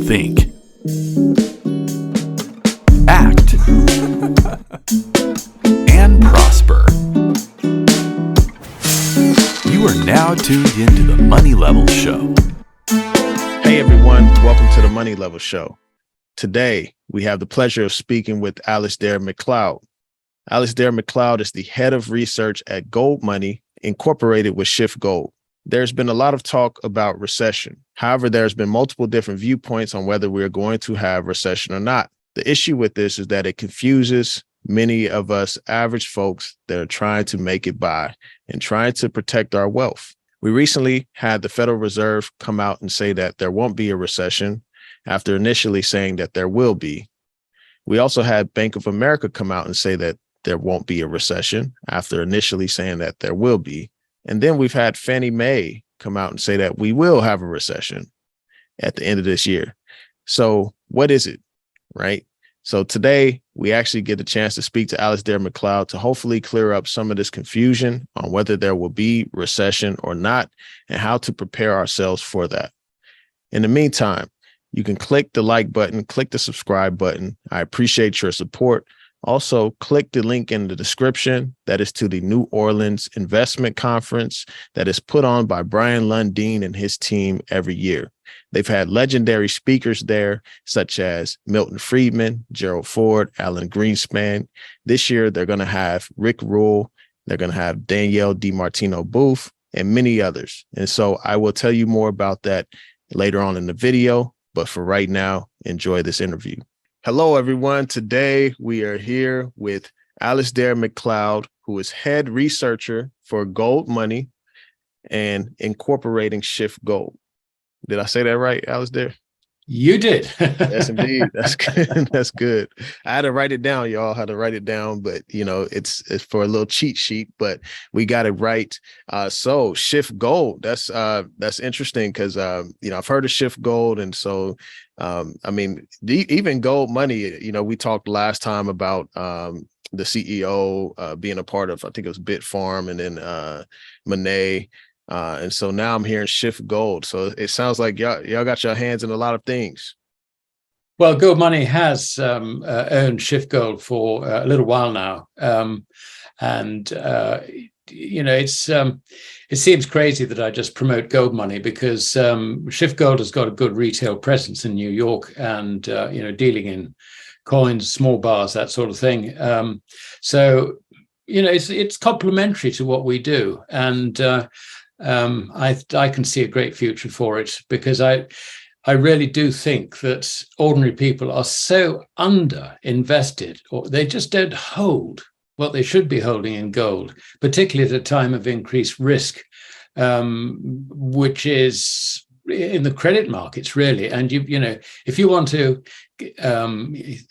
think, act, and prosper. You are now tuned into the Money Level Show. Hey everyone, welcome to the Money Level Show. Today, we have the pleasure of speaking with Alasdair MacLeod. Alasdair MacLeod is the head of research at Gold Money, incorporated with Shift Gold. There's been a lot of talk about recession. However, there's been multiple different viewpoints on whether we're going to have recession or not. The issue with this is that it confuses many of us average folks that are trying to make it by and trying to protect our wealth. We recently had the Federal Reserve come out and say that there won't be a recession after initially saying that there will be. We also had Bank of America come out and say that there won't be a recession after initially saying that there will be. And then we've had Fannie Mae come out and say that we will have a recession at the end of this year. So what is it, right? So today we actually get a chance to speak to Alasdair MacLeod to hopefully clear up some of this confusion on whether there will be recession or not and how to prepare ourselves for that. In the meantime, you can click the like button, click the subscribe button. I appreciate your support. Also, click the link in the description that is to the New Orleans Investment Conference that is put on by Brian Lundeen and his team every year. They've had legendary speakers there, such as Milton Friedman, Gerald Ford, Alan Greenspan. This year, they're going to have Rick Rule. They're going to have Danielle DiMartino Booth and many others. And so I will tell you more about that later on in the video. But for right now, enjoy this interview. Hello, everyone. Today, we are here with Alasdair MacLeod, who is head researcher for Gold Money and incorporating Shift Gold. Did I say that right, Alasdair? You did. Yes, indeed. That's good. That's good. I had to write it down, y'all. I had to write it down, but it's for a little cheat sheet, but we got it right. So Shift Gold, that's interesting because I've heard of Shift Gold, and so even Gold Money. We talked last time about the CEO being a part of, I think it was Bitfarm, and then Monet. And so now I'm hearing Shift Gold. So it sounds like y'all got your hands in a lot of things. Well, Gold Money has owned Shift Gold for a little while now. It seems crazy that I just promote Gold Money because Shift Gold has got a good retail presence in New York and, dealing in coins, small bars, that sort of thing. It's complementary to what we do. And I can see a great future for it because I really do think that ordinary people are so under invested, or they just don't hold what they should be holding in gold, particularly at a time of increased risk, which is in the credit markets, really. And if you want to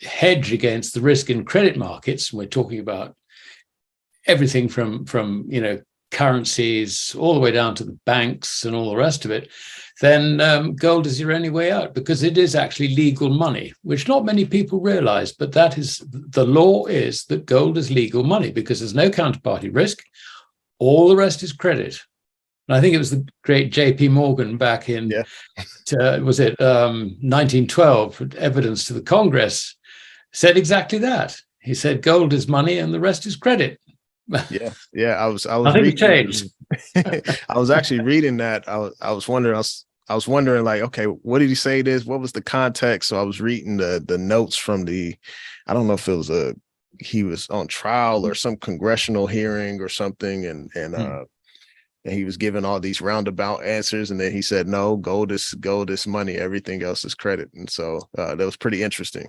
hedge against the risk in credit markets, we're talking about everything from currencies all the way down to the banks and all the rest of it, then gold is your only way out because it is actually legal money, which not many people realize. But that is the law, is that gold is legal money because there's no counterparty risk. All the rest is credit. And I think it was the great J.P. Morgan back in, 1912, evidence to the Congress, said exactly that. He said gold is money and the rest is credit. Yeah. I was Nothing changed. I was actually reading that. I was wondering, like, okay, what did he say this? What was the context? So I was reading the notes from I don't know if it was he was on trial or some congressional hearing or something, and he was giving all these roundabout answers, and then he said, no, gold is money, everything else is credit. And so that was pretty interesting.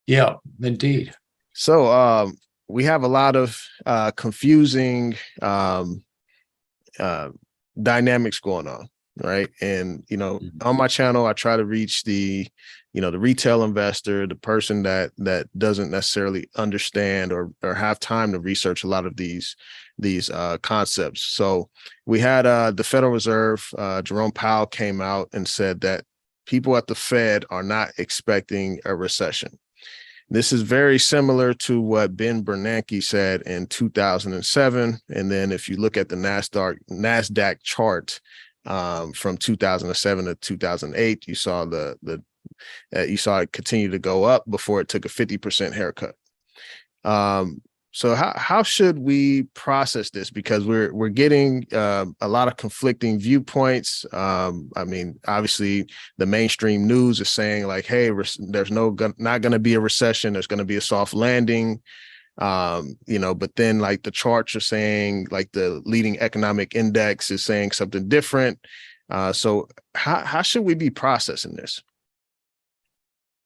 Yeah, indeed. So we have a lot of confusing dynamics going on, right? And on my channel, I try to reach the retail investor, the person that doesn't necessarily understand or have time to research a lot of these concepts. So we had the Federal Reserve, Jerome Powell came out and said that people at the Fed are not expecting a recession. This is very similar to what Ben Bernanke said in 2007. And then if you look at the NASDAQ chart from 2007 to 2008, you saw the You saw it continue to go up before it took a 50% haircut. So how should we process this? Because we're getting a lot of conflicting viewpoints. I mean, obviously, the mainstream news is saying like, "Hey, there's not going to be a recession. There's going to be a soft landing." But then like the charts are saying, like the leading economic index is saying something different. So how should we be processing this?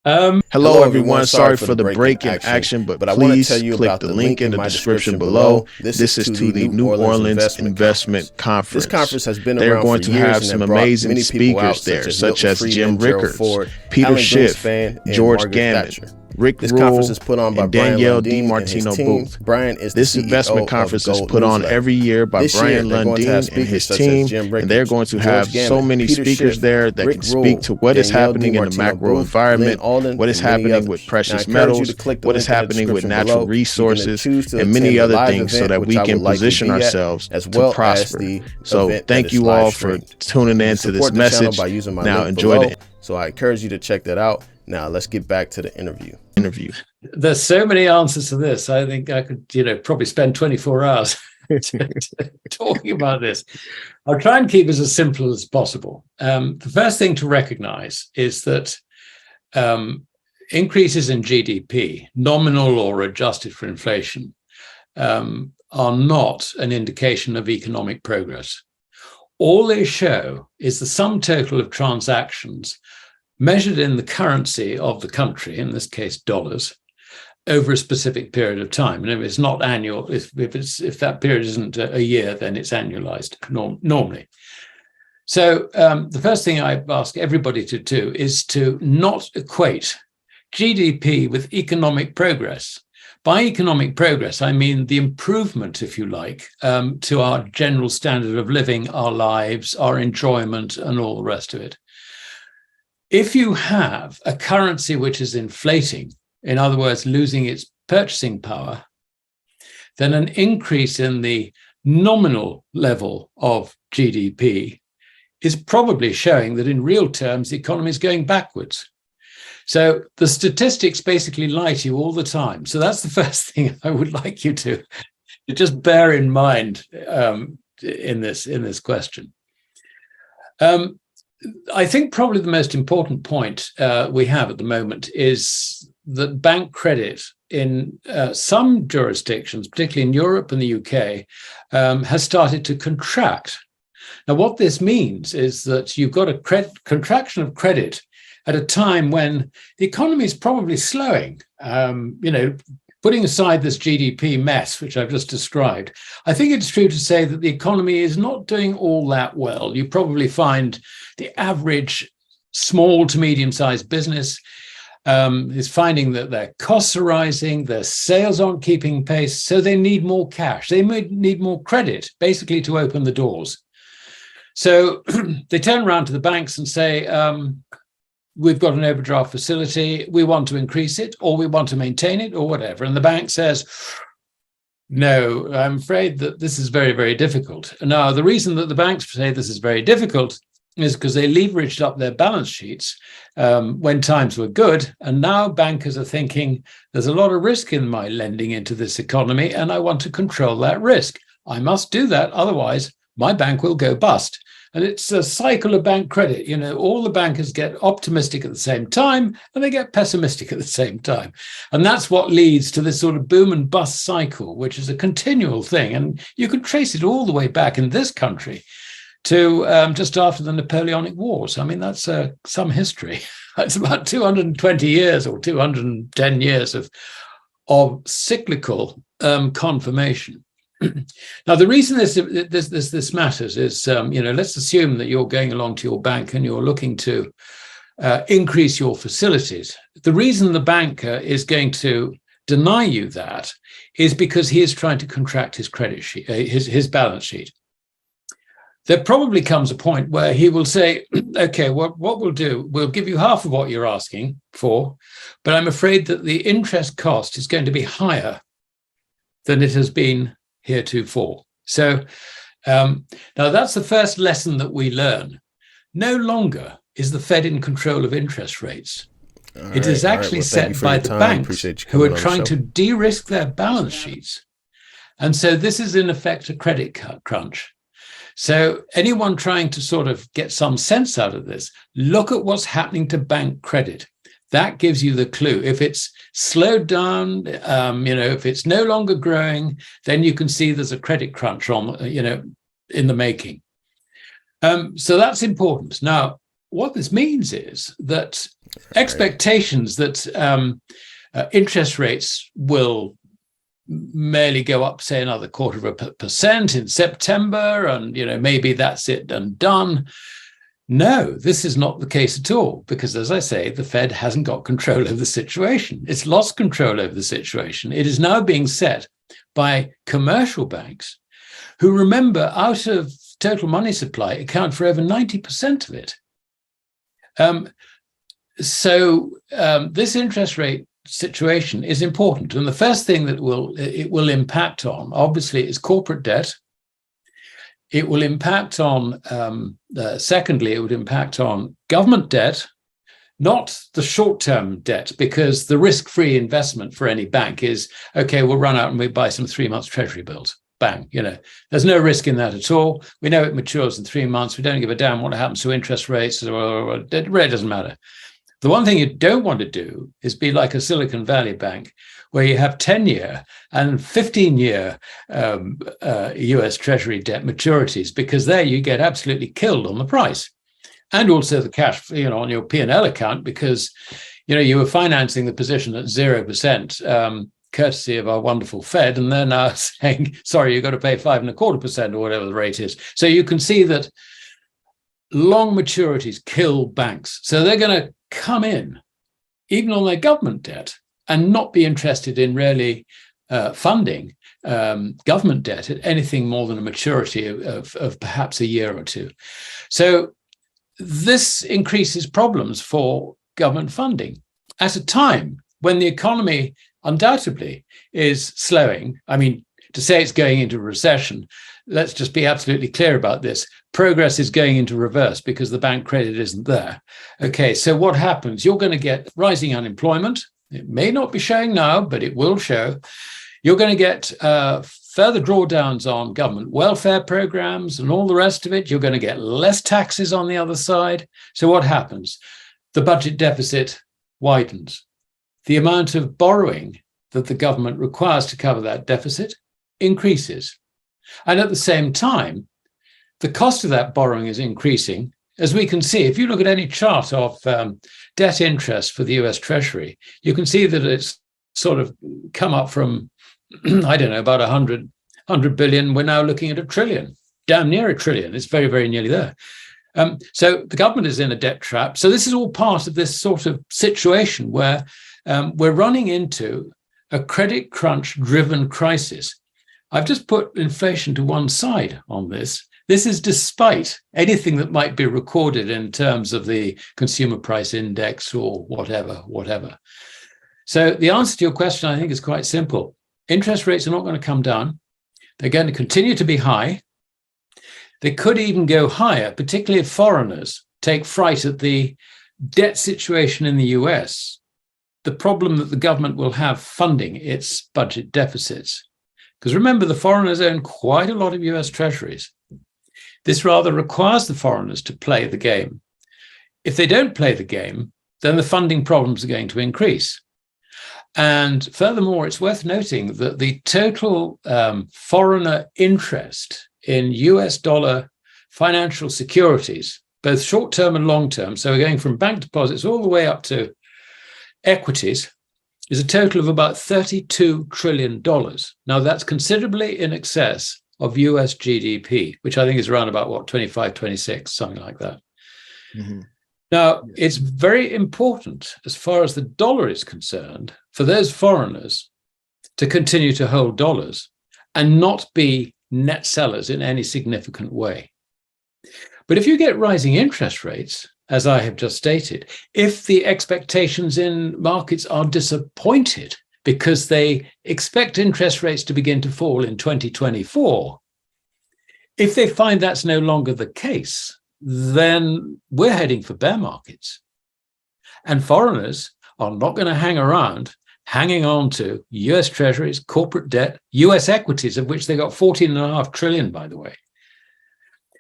Hello, everyone. Sorry for the break in action, but please click the link in the description below. This is to the New Orleans Investment Conference. This conference has been They're around going for to years have and some have brought amazing many people out, speakers there, such Milton as Jim Friedman, Gerald Rickards, Ford, Peter Alan Schiff, Greenspan, and George Margaret Gammon, Thatcher. Rick This Rule, conference is put on by and Brian Danielle Lundin and DiMartino his team. Booth. Brian is the This CEO investment of conference is Gold put on Newsletter. every year by This year, Brian they're going to Lundin have and speakers his such as team, Jim and Rickards, they're going to George have so Gammon, many Peter speakers Schiff, there that Rick can speak Rule, to what is Danielle happening in the DiMartino macro Booth, environment, Lynn Alden, what is and many happening others. with precious Now, I encourage you metals, to click the what link is in the happening with description natural below. resources, Choose to and many attend the other live things so event, that which we I can would likely position be at, ourselves as to well as prosper. the So event thank that is you live all for streamed. tuning You in can to this support the channel message. by using my Now link enjoy below. the So I encourage you to check that out. Now let's get back to the interview. There's so many answers to this. I think I could, probably spend 24 hours talking about this. I'll try and keep it as simple as possible. The first thing to recognize is that increases in GDP, nominal or adjusted for inflation, are not an indication of economic progress. All they show is the sum total of transactions measured in the currency of the country, in this case dollars, over a specific period of time. And if it's not annual, if that period isn't a year, then it's annualized normally. So the first thing I ask everybody to do is to not equate GDP with economic progress. By economic progress, I mean the improvement, if you like, to our general standard of living, our lives, our enjoyment, and all the rest of it. If you have a currency which is inflating, in other words, losing its purchasing power, then an increase in the nominal level of GDP is probably showing that in real terms, the economy is going backwards. So the statistics basically lie to you all the time. So that's the first thing I would like you to just bear in mind in this question. I think probably the most important point we have at the moment is that bank credit in some jurisdictions, particularly in Europe and the UK, has started to contract. Now, what this means is that you've got a contraction of credit at a time when the economy is probably slowing. Putting aside this GDP mess, which I've just described, I think it's true to say that the economy is not doing all that well. You probably find the average small to medium-sized business is finding that their costs are rising, their sales aren't keeping pace, so they need more cash. They need more credit, basically, to open the doors. So they turn around to the banks and say, we've got an overdraft facility, we want to increase it, or we want to maintain it, or whatever. And the bank says, no, I'm afraid that this is very, very difficult. Now, the reason that the banks say this is very difficult is because they leveraged up their balance sheets when times were good. And now bankers are thinking, there's a lot of risk in my lending into this economy, and I want to control that risk. I must do that, otherwise my bank will go bust. And it's a cycle of bank credit. All the bankers get optimistic at the same time, and they get pessimistic at the same time. And that's what leads to this sort of boom and bust cycle, which is a continual thing. And you can trace it all the way back in this country to just after the Napoleonic Wars. I mean, that's some history. It's about 220 years or 210 years of cyclical confirmation. Now, the reason this matters is, let's assume that you're going along to your bank and you're looking to increase your facilities. The reason the banker is going to deny you that is because he is trying to contract his credit sheet, his balance sheet. There probably comes a point where he will say, okay, what we'll do, we'll give you half of what you're asking for, but I'm afraid that the interest cost is going to be higher than it has been heretofore. So now that's the first lesson that we learn. No longer is the Fed in control of interest rates. All It is right, all right. actually Well, thank you set for by your the time. banks Appreciate you who coming are on the trying show. to de-risk their balance sheets. And so this is in effect a credit crunch. So anyone trying to sort of get some sense out of this, look at what's happening to bank credit. That gives you the clue. If it's slowed down, if it's no longer growing, then you can see there's a credit crunch on, in the making. So that's important. Now, what this means is that expectations that interest rates will merely go up, say, another 0.25% in September, and maybe that's it and done. No, this is not the case at all, because, as I say, the Fed hasn't got control over the situation. It's lost control over the situation. It is now being set by commercial banks who, remember, out of total money supply, account for over 90% of it. So this interest rate situation is important. And the first thing that it will impact on, obviously, is corporate debt. It will impact on, secondly, it would impact on government debt, not the short-term debt, because the risk-free investment for any bank is, okay, we'll run out and we buy some 3-month treasury bills. Bang, there's no risk in that at all. We know it matures in 3 months. We don't give a damn what happens to interest rates. It really doesn't matter. The one thing you don't want to do is be like a Silicon Valley bank, where you have 10-year and 15-year US Treasury debt maturities, because there you get absolutely killed on the price. And also the cash, on your P&L account, because, you were financing the position at 0%, courtesy of our wonderful Fed, and they're now saying, sorry, you've got to pay 5.25% or whatever the rate is. So you can see that long maturities kill banks. So they're going to come in, even on their government debt, and not be interested in really funding government debt at anything more than a maturity of perhaps a year or two. So this increases problems for government funding at a time when the economy undoubtedly is slowing. I mean, to say it's going into a recession, let's just be absolutely clear about this. Progress is going into reverse because the bank credit isn't there. Okay, so what happens? You're going to get rising unemployment. It may not be showing now, but it will show. You're going to get further drawdowns on government welfare programs and all the rest of it. You're going to get less taxes on the other side. So what happens? The budget deficit widens. The amount of borrowing that the government requires to cover that deficit increases. And at the same time, the cost of that borrowing is increasing. As we can see, if you look at any chart of debt interest for the US Treasury, you can see that it's sort of come up from, I don't know, about 100 billion. We're now looking at $1 trillion, damn near $1 trillion. It's very, very nearly there. So the government is in a debt trap. So this is all part of this sort of situation where we're running into a credit crunch-driven crisis. I've just put inflation to one side on this. This is despite anything that might be recorded in terms of the consumer price index or whatever. So the answer to your question, I think, is quite simple. Interest rates are not going to come down. They're going to continue to be high. They could even go higher, particularly if foreigners take fright at the debt situation in the US, the problem that the government will have funding its budget deficits. Because remember, the foreigners own quite a lot of US treasuries. This rather requires the foreigners to play the game. If they don't play the game, then the funding problems are going to increase. And furthermore, it's worth noting that the total foreigner interest in US dollar financial securities, both short-term and long-term, so we're going from bank deposits all the way up to equities, is a total of about $32 trillion. Now, that's considerably in excess of US GDP, which I think is around about, 25, 26, something like that. Mm-hmm. Now, it's very important, as far as the dollar is concerned, for those foreigners to continue to hold dollars and not be net sellers in any significant way. But if you get rising interest rates, as I have just stated, if the expectations in markets are disappointed because they expect interest rates to begin to fall in 2024, if they find that's no longer the case, then we're heading for bear markets. And foreigners are not going to hang around hanging on to US treasuries, corporate debt, US equities, of which they got 14.5 trillion, by the way.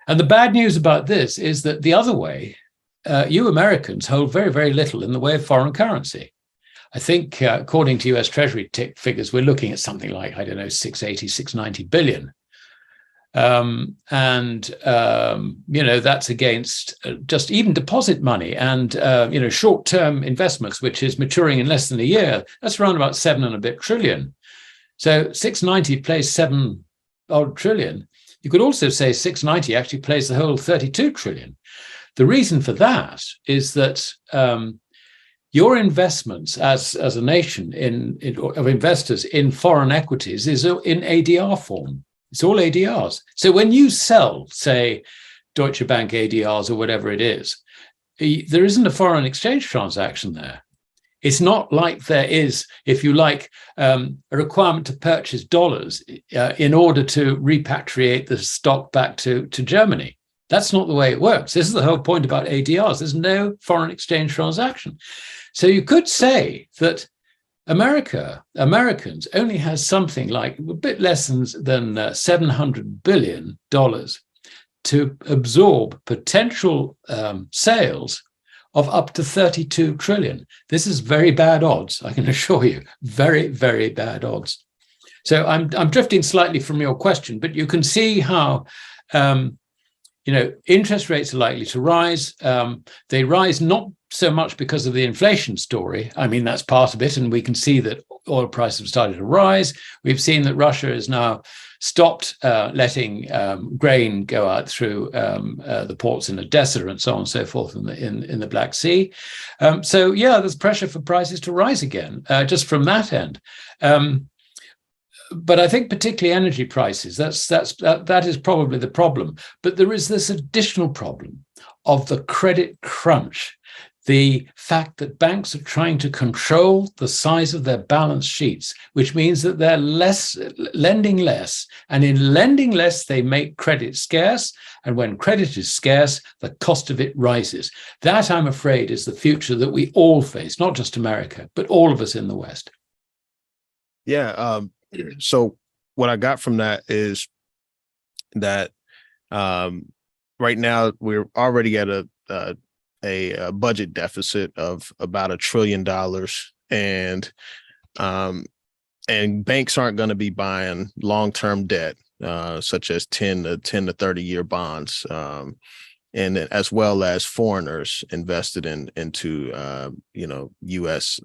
And the bad news about this is that the other way, you Americans hold very, very little in the way of foreign currency. I think according to US Treasury figures, we're looking at something like, 680, 690 billion. That's against just even deposit money and, short-term investments, which is maturing in less than a year. That's around about 7 and a bit trillion. So 690 plays 7 odd trillion. You could also say 690 actually plays the whole 32 trillion. The reason for that is that your investments as a nation of investors in foreign equities is in ADR form. It's all ADRs. So when you sell, say, Deutsche Bank ADRs or whatever it is, there isn't a foreign exchange transaction there. It's not like there is, if you like, a requirement to purchase dollars in order to repatriate the stock back to Germany. That's not the way it works. This is the whole point about ADRs. There's no foreign exchange transaction. So you could say that Americans only has something like a bit less than $700 billion to absorb potential sales of up to 32 trillion. This is very bad odds, I can assure you. Very, very bad odds. So I'm drifting slightly from your question, but you can see how interest rates are likely to rise. They rise not so much because of the inflation story. I mean, that's part of it. And we can see that oil prices have started to rise. We've seen that Russia has now stopped letting grain go out through the ports in Odessa and so on and so forth in the Black Sea. There's pressure for prices to rise again, just from that end. But I think particularly energy prices, that is probably the problem. But there is this additional problem of the credit crunch, the fact that banks are trying to control the size of their balance sheets, which means that they're lending less. And in lending less, they make credit scarce. And when credit is scarce, the cost of it rises. That, I'm afraid, is the future that we all face, not just America, but all of us in the West. Yeah. So what I got from that is that right now we're already at a budget deficit of about $1 trillion, and banks aren't going to be buying long-term debt such as 10 to 30 year bonds, and as well as foreigners invested into U.S.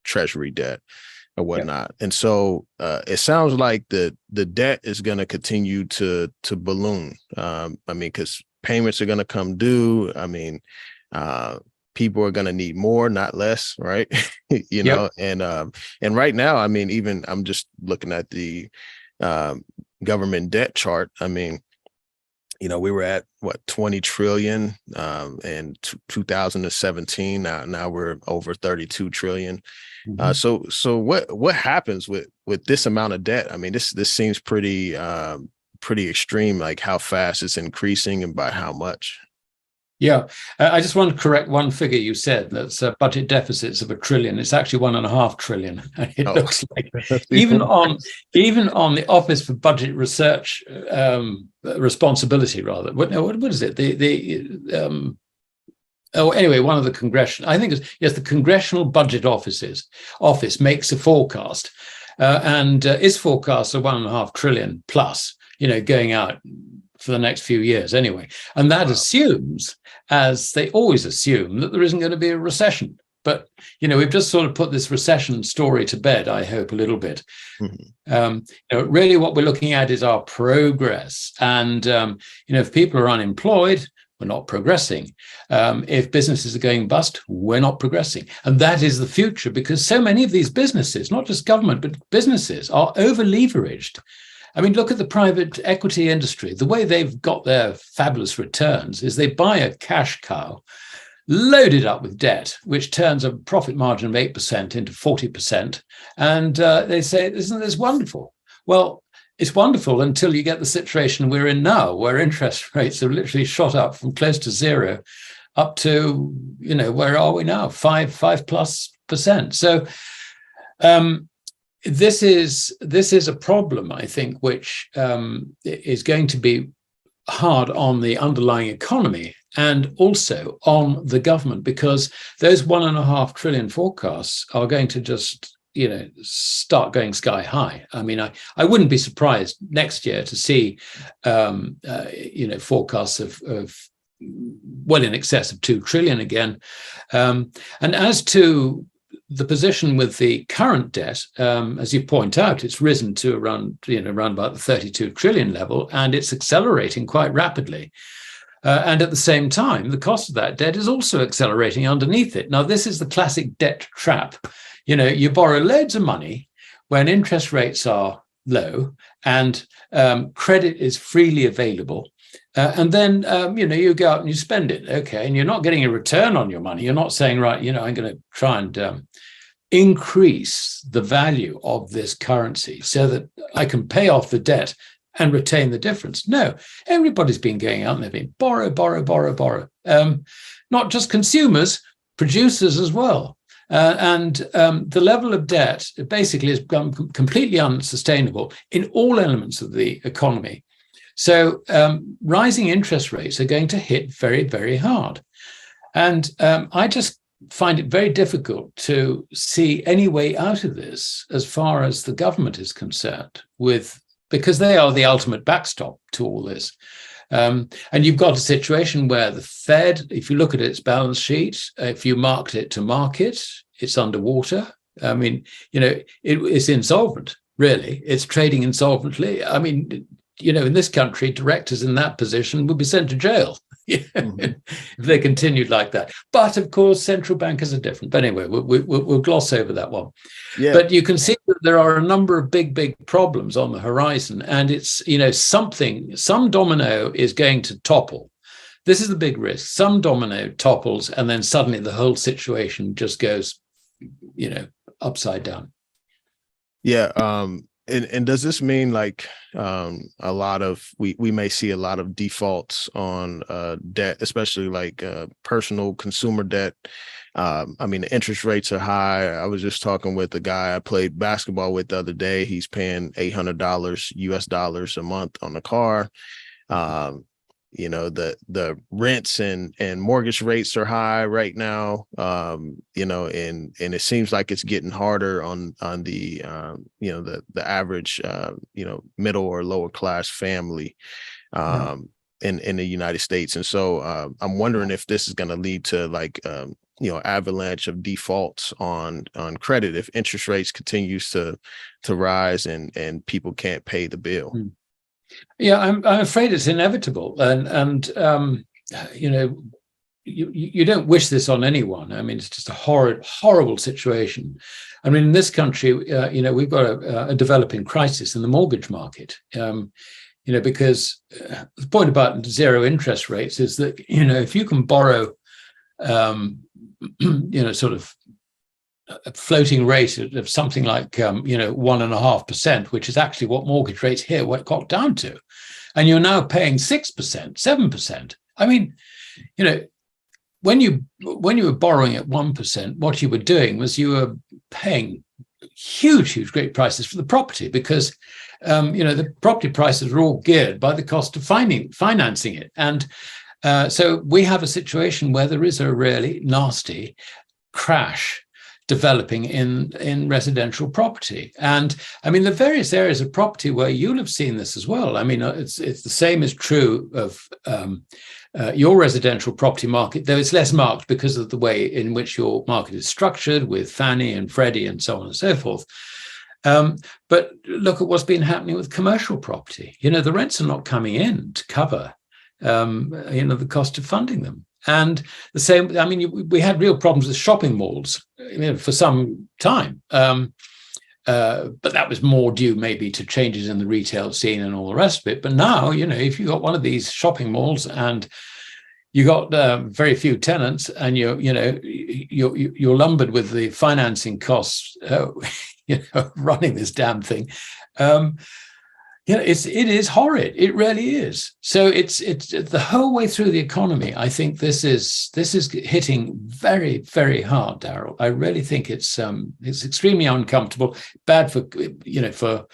Treasury debt or whatnot. Yeah. And so it sounds like the debt is going to continue to balloon. Because payments are going to come due. People are going to need more, not less, right? Yep. And right now, even I'm just looking at the government debt chart. We were at 20 trillion in 2017. Now we're over 32 trillion. Mm-hmm. So what happens with this amount of debt? This seems pretty extreme, like how fast it's increasing and by how much. Yeah, I just want to correct one figure you said. That's budget deficits of $1 trillion. It's actually $1.5 trillion. It looks like even on the Office for Budget Research responsibility, rather. What is it? Anyway, one of the congressional. I think the Congressional Budget Office makes a forecast, and its forecasts are $1.5 trillion plus. Going out for the next few years anyway. And that assumes, as they always assume, that there isn't going to be a recession. But, we've just sort of put this recession story to bed, I hope, a little bit. Mm-hmm. Really what we're looking at is our progress. And, if people are unemployed, we're not progressing. If businesses are going bust, we're not progressing. And that is the future, because so many of these businesses, not just government, but businesses, are over-leveraged. Look at the private equity industry. The way they've got their fabulous returns is they buy a cash cow, load it up with debt, which turns a profit margin of 8% into 40%. And they say, isn't this wonderful? Well, it's wonderful until you get the situation we're in now, where interest rates have literally shot up from close to zero up to, where are we now? 5+%. So this is a problem, I think, which is going to be hard on the underlying economy and also on the government, because those 1.5 trillion forecasts are going to just start going sky high. I mean, I wouldn't be surprised next year to see forecasts of well in excess of 2 trillion again. And as to the position with the current debt, as you point out, it's risen to around about the 32 trillion level, and it's accelerating quite rapidly. And at the same time, the cost of that debt is also accelerating underneath it. Now, this is the classic debt trap. You borrow loads of money when interest rates are low and credit is freely available. And then, you go out and you spend it. Okay. And you're not getting a return on your money. You're not saying, right, I'm going to try and increase the value of this currency so that I can pay off the debt and retain the difference. No, everybody's been going out and they've been borrow. Not just consumers, producers as well. And the level of debt basically has become completely unsustainable in all elements of the economy. So rising interest rates are going to hit very, very hard. And I just find it very difficult to see any way out of this as far as the government is concerned, because they are the ultimate backstop to all this. And you've got a situation where the Fed, if you look at its balance sheet, if you marked it to market, it's underwater. I mean, it's insolvent, really. It's trading insolvently. I mean, in this country, directors in that position would be sent to jail if they continued like that. But of course, central bankers are different. But anyway, we'll gloss over that one. Yeah. But you can see that there are a number of big problems on the horizon, and it's some domino is going to topple. This is the big risk. Some domino topples, and then suddenly the whole situation just goes, upside down. Yeah. And does this mean like a lot of we may see a lot of defaults on debt, especially like personal consumer debt? I mean, the interest rates are high. I was just talking with a guy I played basketball with the other day. He's paying $800 US a month on the car. The rents and mortgage rates are high right now. And it seems like it's getting harder on the the average middle or lower class family in the United States. And so I'm wondering if this is going to lead to like avalanche of defaults on credit if interest rates continues to rise and people can't pay the bill. Yeah, I'm afraid it's inevitable, and you don't wish this on anyone. I mean, it's just a horrible situation. I mean, in this country, we've got a developing crisis in the mortgage market. Because the point about zero interest rates is that if you can borrow, sort of a floating rate of something like 1.5%, which is actually what mortgage rates here got down to, and you're now paying 6%, 7%. I mean, when you were borrowing at 1%, what you were doing was you were paying huge great prices for the property, because the property prices are all geared by the cost of financing it, and so we have a situation where there is a really nasty crash developing in residential property. And I mean, the various areas of property where you'll have seen this as well. I mean, it's the same is true of your residential property market, though it's less marked because of the way in which your market is structured with Fannie and Freddie and so on and so forth. But look at what's been happening with commercial property. The rents are not coming in to cover the cost of funding them. And the same, I mean, we had real problems with shopping malls for some time. But that was more due maybe to changes in the retail scene and all the rest of it. But now, if you've got one of these shopping malls and you got very few tenants and you're lumbered with the financing costs, running this damn thing, it is horrid. It really is. So it's the whole way through the economy. I think this is hitting very, very hard, Daryl. I really think it's extremely uncomfortable, bad for for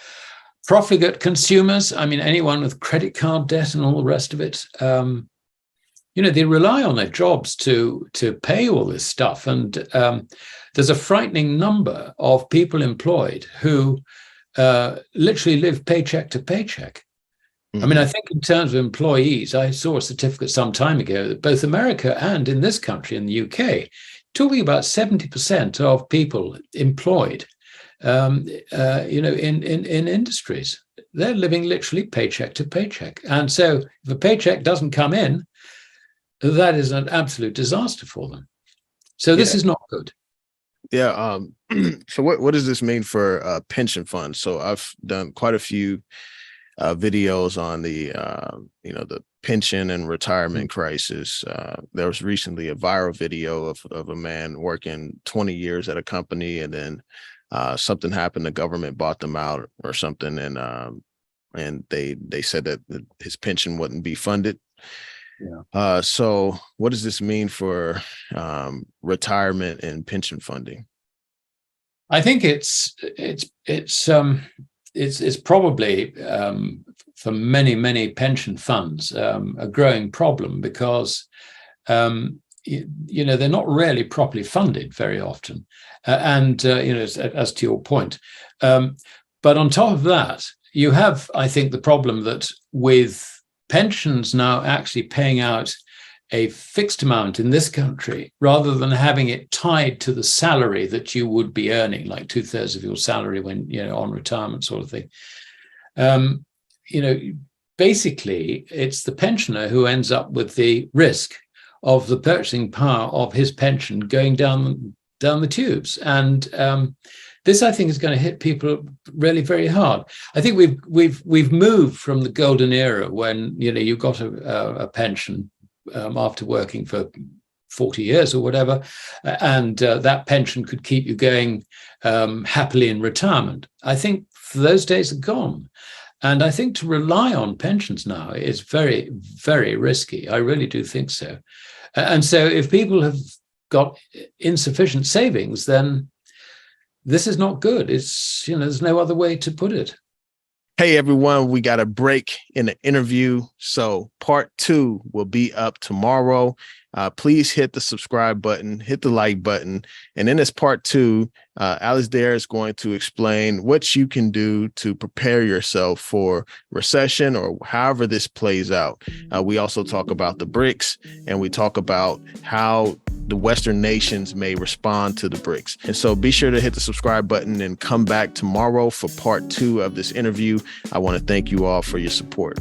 profligate consumers. I mean, anyone with credit card debt and all the rest of it. They rely on their jobs to pay all this stuff, and there's a frightening number of people employed who literally live paycheck to paycheck. I mean, I think in terms of employees, I saw a certificate some time ago that both America and in this country, in the UK, talking about 70% of people employed, in industries, they're living literally paycheck to paycheck. And so if a paycheck doesn't come in, that is an absolute disaster for them. So this is not good. Yeah. So what does this mean for pension funds? So I've done quite a few videos on the pension and retirement crisis. There was recently a viral video of a man working 20 years at a company, and then something happened. The government bought them out or something, and they said that his pension wouldn't be funded. Yeah. So what does this mean for retirement and pension funding? I think it's probably for many pension funds a growing problem, because they're not really properly funded very often, and as to your point. But on top of that, you have, I think, the problem that with pensions now actually paying out a fixed amount in this country, rather than having it tied to the salary that you would be earning, like 2/3 of your salary when, on retirement sort of thing. Basically, it's the pensioner who ends up with the risk of the purchasing power of his pension going down the tubes. And this, I think, is going to hit people really very hard. I think we've moved from the golden era when you got a pension after working for 40 years or whatever, and that pension could keep you going happily in retirement. I think those days are gone, and I think to rely on pensions now is very, very risky. I really do think so. And so if people have got insufficient savings, then this is not good. It's, there's no other way to put it. Hey, everyone, we got a break in the interview. So part 2 will be up tomorrow. Please hit the subscribe button, hit the like button. And in this part 2, Alasdair is going to explain what you can do to prepare yourself for recession or however this plays out. We also talk about the BRICS, and we talk about how the Western nations may respond to the BRICS. And so be sure to hit the subscribe button and come back tomorrow for part 2 of this interview. I want to thank you all for your support.